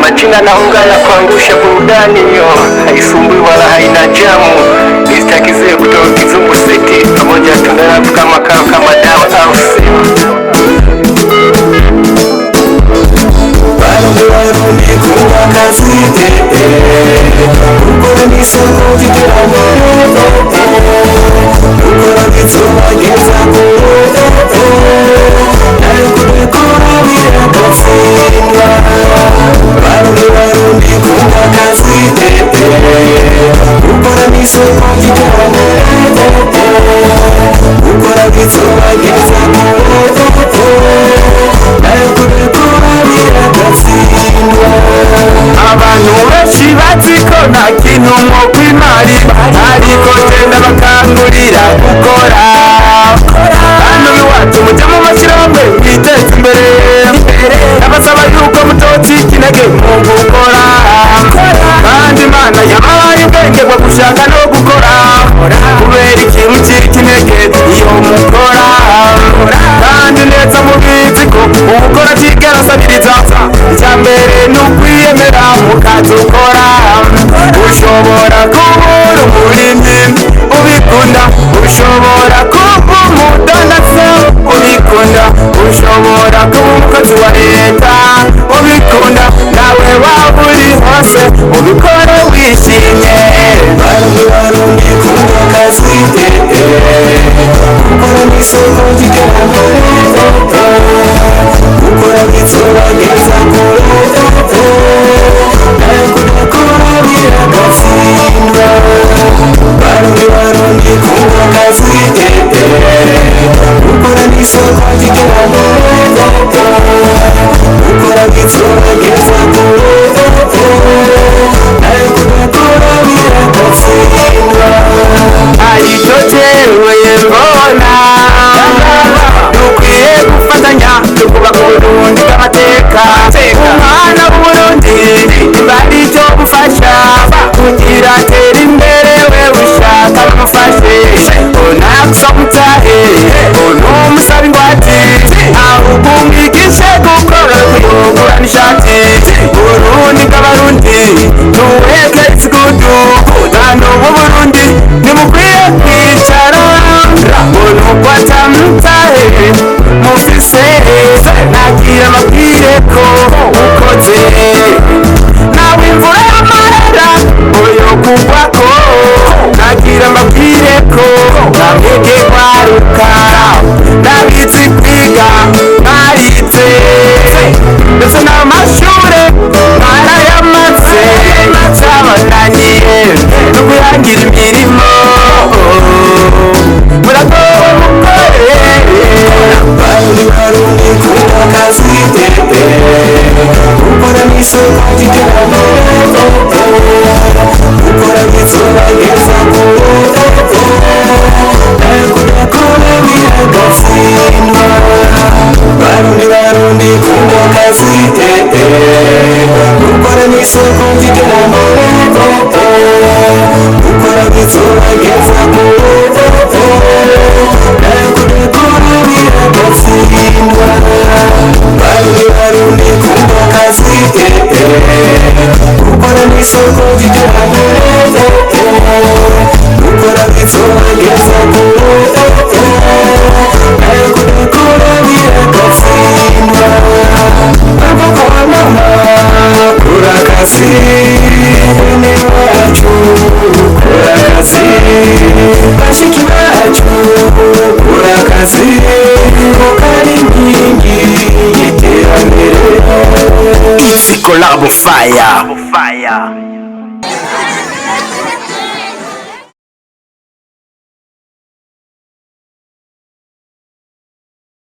Majina naunga ya kuangusha burudani hiyo, haisumbui wala haina jamu. Nistakizie kutoka Kizungu City, pamoja tunarapu kama dawa au sima. Abantu benshi baziko nta kintu nko kwimari, ariko tenda bakangurira gukora. Hano iwacu mujya mu mashyirahamwe mwiteze imbere, ndabasaba yuko mutotsi ikinege mu gukora, kandi Imana yabahaye ubwenge bwo gushaka no gukora, kubera ikintu cy'ikinege iyo mukora, kandi neza mubizi ko ukora kigera asabiriza. Icya mbere ni ukwiyemera mu kazi ukora. Ushobora kuba umurimyi ubikunda, ushobora kuba umudandaza ubikunda, ushobora kuba umukozi wa leta ubikunda, nawe waba uri hose ubikora wishimye. Barundi kumva akazi gukora n'isoko ry'iterambere, gukora bitsoba geza kure, nawe kudakora biragatsindwa. Barundi kumva akazi gukora n'isoko ry'iterambere, gukora bitsoba geza kure, nawe kudakora biragatsindwa. Aricyo cyeruye mbona dukwiye gufatanya tukubaka Uburundi bw'amateka. Umwana w'Uburundi bari icyo gufasha kugira atere imbere, we ushaka bamufashe. Unakusomutahe unumusaba ingwate, ahubwo umwigishe gukora kuyungura n'ishati. Burundi bw'abarundi nuweke isigudu, nano w'Uburundi nimukwiye kwicara unuko atamutahe mufise. Nagira amabwire ko ukoze nawe imvura y'amahera oyo kugwako. Nagira amabwire ko namwege kwaruka, ndabizi kwiga mwarize, ndetse n'amashure mwarayamaze, cyabananiye no kwihangira imirimo. Muragowe mukore Barundi kumva akazi gukora n'isoko ry'iterambere, gukora bitsoba geza kure, nawe kudakora biragatsindwa. Barundi kumva akazi gukora n'isoko ry'iterambere, gukora bitsoba geza kure, nawe kudakora biragatsindwa. Barundi kumva akazi gukora n'isoko ry'iterambere, gukora bitsoba geza kure, nawe kudakora biragatsindwa. Baba kwa mama kura akazi, bene wacu kura akazi, bashiki bacu kura akazi, mukari inkingi y'iterambere. Easy Collabo Fire.